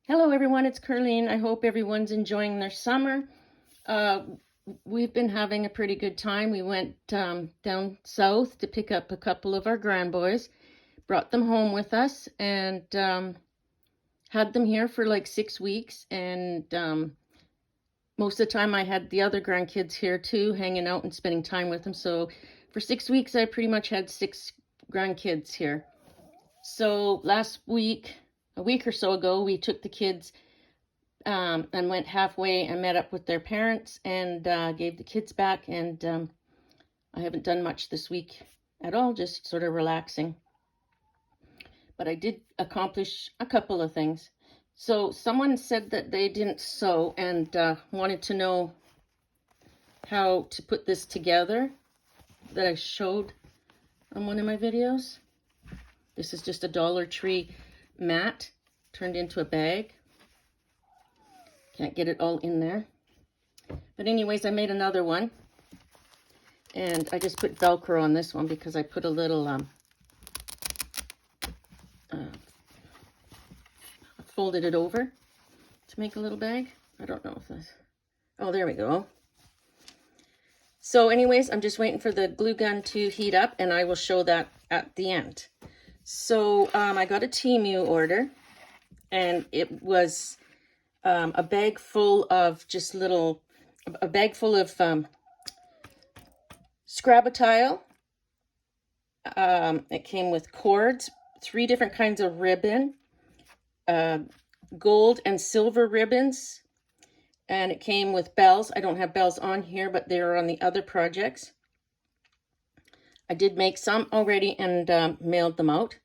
Hello everyone, it's Carleen. I hope everyone's enjoying their summer. We've been having a pretty good time. We went down south to pick up a couple of our grandboys, brought them home with us, and had them here for like 6 weeks. And most of the time I had the other grandkids here too, hanging out and spending time with them. So for 6 weeks, I pretty much had 6 grandkids here. So last week, a week or so ago, we took the kids and went halfway and met up with their parents and gave the kids back. And I haven't done much this week at all, just sort of relaxing. But I did accomplish a couple of things. So someone said that they didn't sew and wanted to know how to put this together that I showed on one of my videos. This is just a Dollar Tree mat turned into a bag. Can't get it all in there. But anyways, I made another one. And I just put Velcro on this one because I put a little, folded it over to make a little bag. I don't know if this, oh, there we go. So anyways, I'm just waiting for the glue gun to heat up and I will show that at the end. So I got a Temu order and it was a bag full of just a bag full of Scrabble. It came with cords, 3 different kinds of ribbon, gold and silver ribbons, and it came with bells. I don't have bells on here, but they're on the other projects. I did make some already and mailed them out.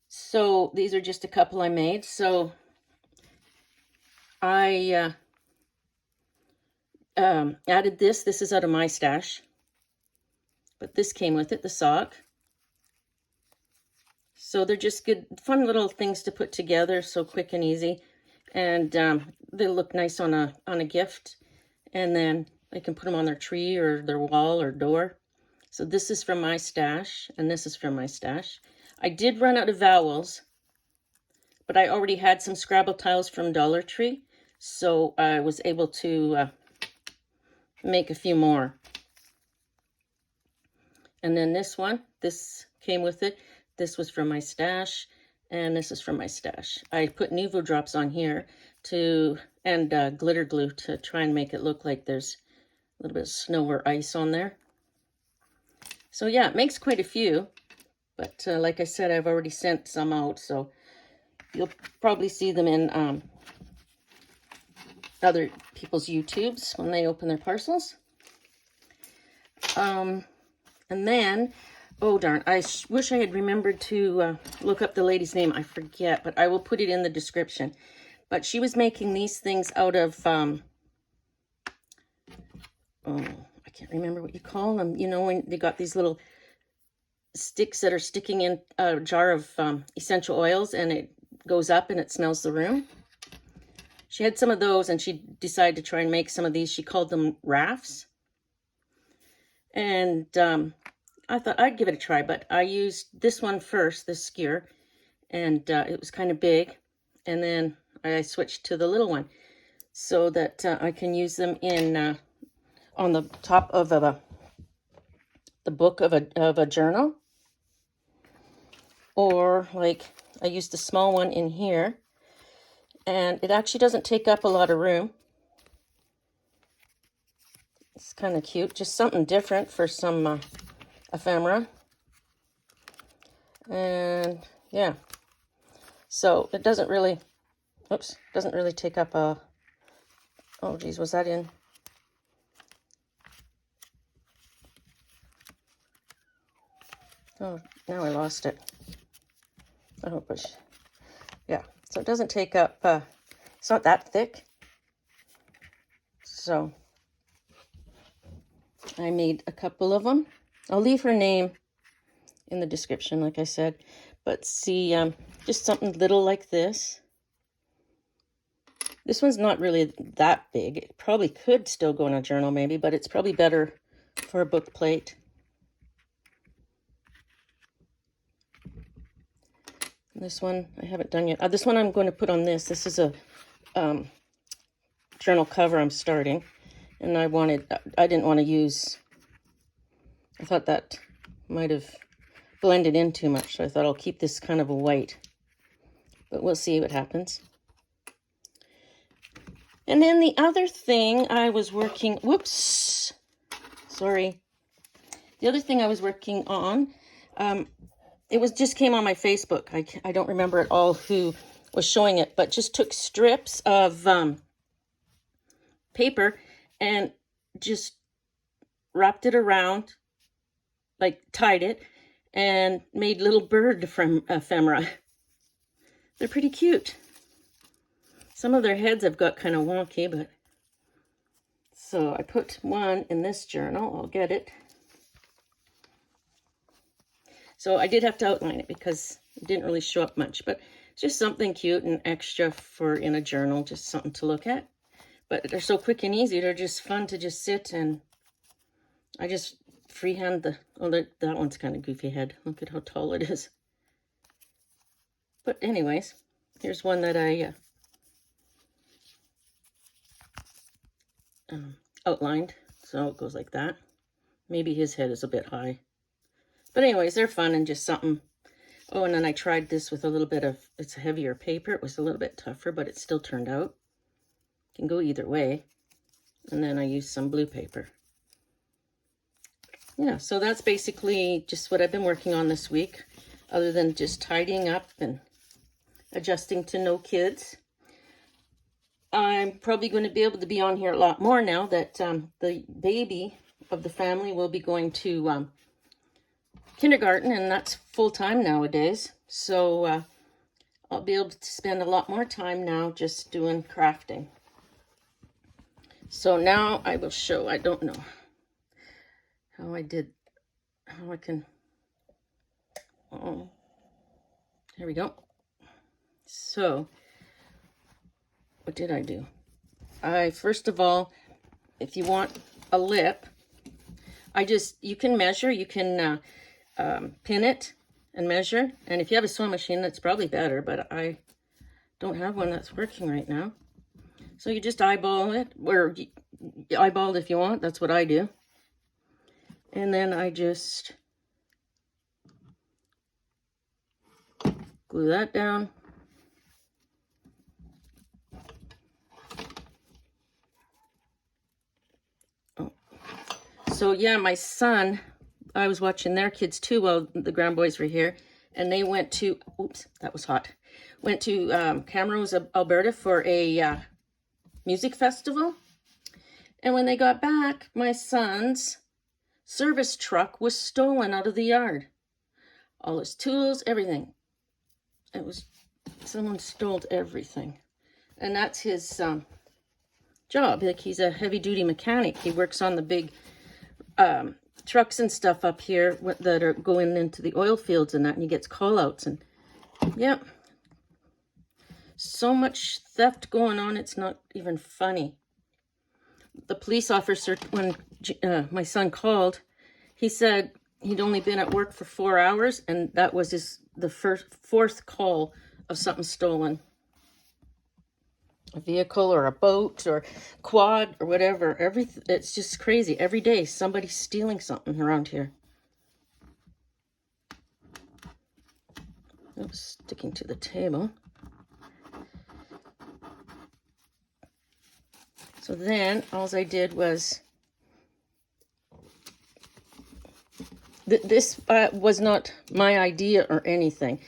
So these are just a couple I made. So I added this. This is out of my stash. But this came with it, the sock. So they're just good, fun little things to put together, so quick and easy. And they look nice on a gift. And then they can put them on their tree or their wall or door. So this is from my stash, and this is from my stash. I did run out of vowels, but I already had some Scrabble tiles from Dollar Tree, so I was able to make a few more. And then this one, this came with it. This was from my stash, and this is from my stash. I put Nuvo drops on here and glitter glue to try and make it look like there's a little bit of snow or ice on there. So yeah, it makes quite a few, but like I said, I've already sent some out, so you'll probably see them in other people's YouTubes when they open their parcels. And then, oh darn, I wish I had remembered to look up the lady's name. I forget, but I will put it in the description. But she was making these things out of, oh, I can't remember what you call them. You know, when they got these little sticks that are sticking in a jar of essential oils and it goes up and it smells the room. She had some of those and she decided to try and make some of these. She called them rafts. And I thought I'd give it a try, but I used this one first, this skewer, and it was kind of big. And then I switched to the little one so that I can use them in on the top of the book of a journal. Or like I used the small one in here, and it actually doesn't take up a lot of room. It's kind of cute, just something different for some ephemera. And yeah, so it doesn't really, doesn't really take up a, oh geez, was that in? Oh, now I lost it. I hope it's, yeah, so it doesn't take up, it's not that thick. So I made a couple of them. I'll leave her name in the description, like I said. But see, just something little like this. This one's not really that big. It probably could still go in a journal maybe, but it's probably better for a book plate. This one I haven't done yet. This one I'm going to put on this. This is a journal cover I'm starting. And I didn't want to use, I thought that might have blended in too much. So I thought I'll keep this kind of a white. But we'll see what happens. And then the other thing I was working, whoops, sorry. The other thing I was working on, just came on my Facebook. I don't remember at all who was showing it, but just took strips of paper and just wrapped it around, like tied it, and made little bird from ephemera. They're pretty cute. Some of their heads have got kind of wonky, but so I put one in this journal. I'll get it. So I did have to outline it because it didn't really show up much, but just something cute and extra for in a journal, just something to look at. But they're so quick and easy. They're just fun to just sit and I just freehand that one's kind of goofy head. Look at how tall it is. But anyways, here's one that I outlined. So it goes like that. Maybe his head is a bit high. But anyways, they're fun and just something. Oh, and then I tried this with a little bit of, it's a heavier paper. It was a little bit tougher, but it still turned out. Can go either way. And then I used some blue paper. Yeah, so that's basically just what I've been working on this week, other than just tidying up and adjusting to no kids. I'm probably going to be able to be on here a lot more now that the baby of the family will be going to kindergarten, and that's full-time nowadays. So I'll be able to spend a lot more time now just doing crafting. So now I will show, I don't know how I can, oh, here we go. So what did I do? First of all, if you want a lip, you can measure, you can pin it and measure. And if you have a sewing machine, that's probably better, but I don't have one that's working right now. So you just eyeball it, or eyeball it if you want. That's what I do. And then I just glue that down. Oh. So yeah, my son, I was watching their kids too while the grand boys were here. And they went to, oops, that was hot. Went to Camrose, Alberta for a music festival. And when they got back, my son's service truck was stolen out of the yard. All his tools, everything. Someone stole everything. And that's his job. Like, he's a heavy duty mechanic. He works on the big trucks and stuff up here that are going into the oil fields and that, and he gets call outs, and yep. So much theft going on, it's not even funny. The police officer, when my son called, he said he'd only been at work for 4 hours, and that was the fourth call of something stolen. A vehicle or a boat or quad or whatever. It's just crazy. Every day somebody's stealing something around here. Oops, sticking to the table. So then all I did was, this was not my idea or anything.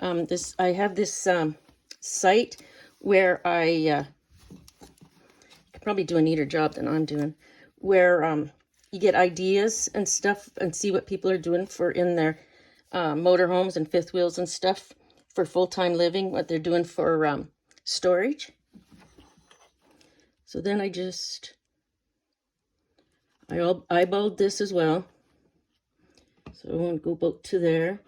I have this site where I could probably do a neater job than I'm doing, where you get ideas and stuff and see what people are doing in their motorhomes and fifth wheels and stuff for full-time living, what they're doing for storage. So then I eyeballed this as well. So I want to go about to there.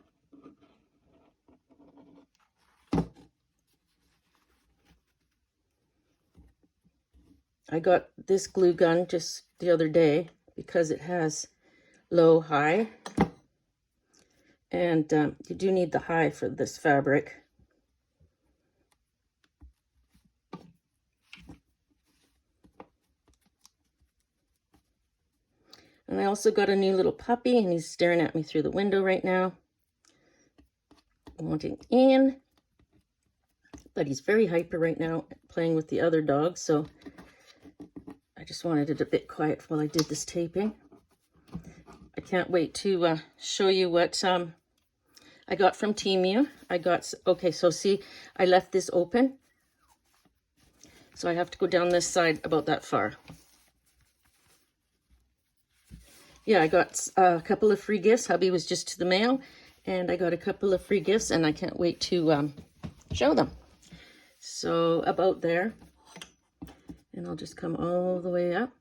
I got this glue gun just the other day because it has low, high. And you do need the high for this fabric. And I also got a new little puppy, and he's staring at me through the window right now, wanting in. But he's very hyper right now, playing with the other dogs, so I just wanted it a bit quiet while I did this taping. I can't wait to show you what I got from Temu. Okay, so see, I left this open, so I have to go down this side about that far. Yeah, I got a couple of free gifts. Hubby was just to the mail, and I got a couple of free gifts, and I can't wait to show them. So about there, and I'll just come all the way up.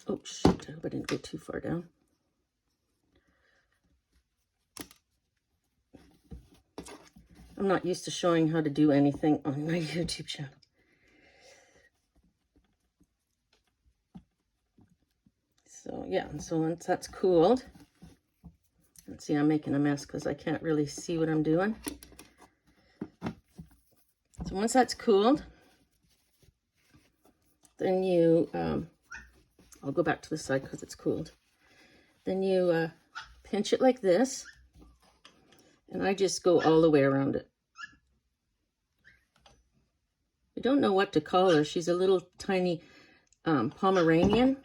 Oh, shoot, I hope I didn't go too far down. I'm not used to showing how to do anything on my YouTube channel. So yeah, so once that's cooled, let's see, I'm making a mess because I can't really see what I'm doing. So once that's cooled, then you, I'll go back to the side because it's cooled. Then you pinch it like this, and I just go all the way around it. I don't know what to call her. She's a little tiny Pomeranian.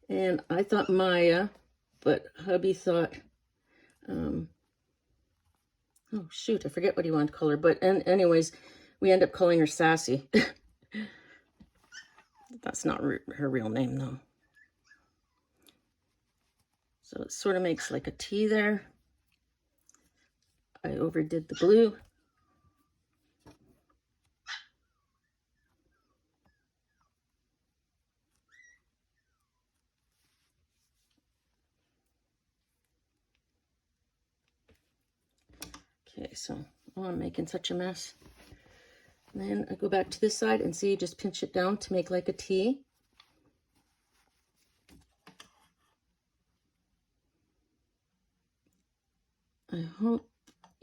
And I thought Maya, but hubby thought, oh shoot, I forget what he wanted to call her. But anyways, we end up calling her Sassy. That's not her real name though. So it sort of makes like a T there. I overdid the glue. Okay, so I'm making such a mess. And then I go back to this side and see, just pinch it down to make like a T. I hope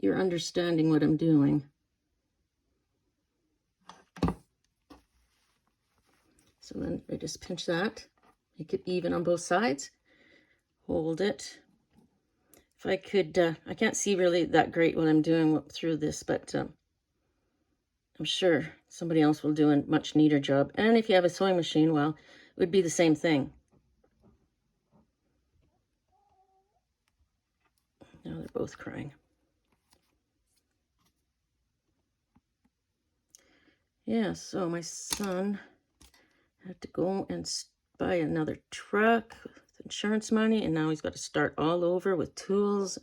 you're understanding what I'm doing. So then I just pinch that, make it even on both sides, hold it. If I could, I can't see really that great what I'm doing through this, but I'm sure somebody else will do a much neater job. And if you have a sewing machine, well, it would be the same thing. Now they're both crying. Yeah, so my son had to go and buy another truck with insurance money, and now he's got to start all over with tools.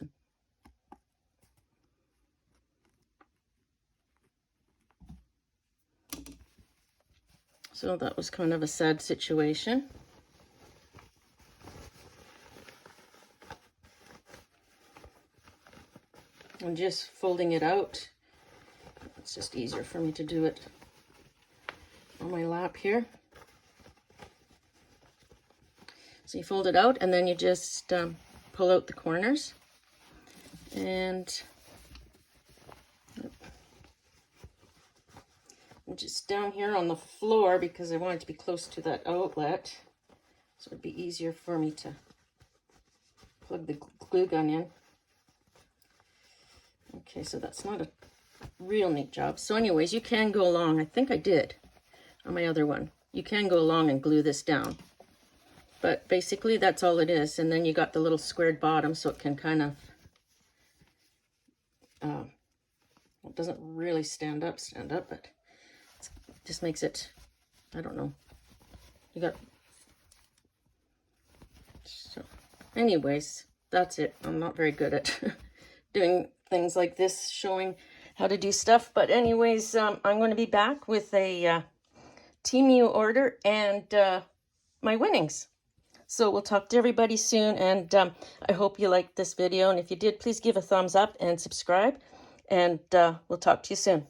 So that was kind of a sad situation. I'm just folding it out. It's just easier for me to do it on my lap here. So you fold it out, and then you just pull out the corners. And I'm just down here on the floor because I want it to be close to that outlet. So it'd be easier for me to plug the glue gun in. Okay, so that's not a real neat job. So anyways, you can go along. I think I did on my other one. You can go along and glue this down. But basically, that's all it is. And then you got the little squared bottom, so it can kind of, it doesn't really stand up, but it just makes it, I don't know. You got, so anyways, that's it. I'm not very good at doing things like this, showing how to do stuff. But anyways, I'm going to be back with a Temu order and my winnings. So we'll talk to everybody soon, and I hope you liked this video. And if you did, please give a thumbs up and subscribe, and we'll talk to you soon.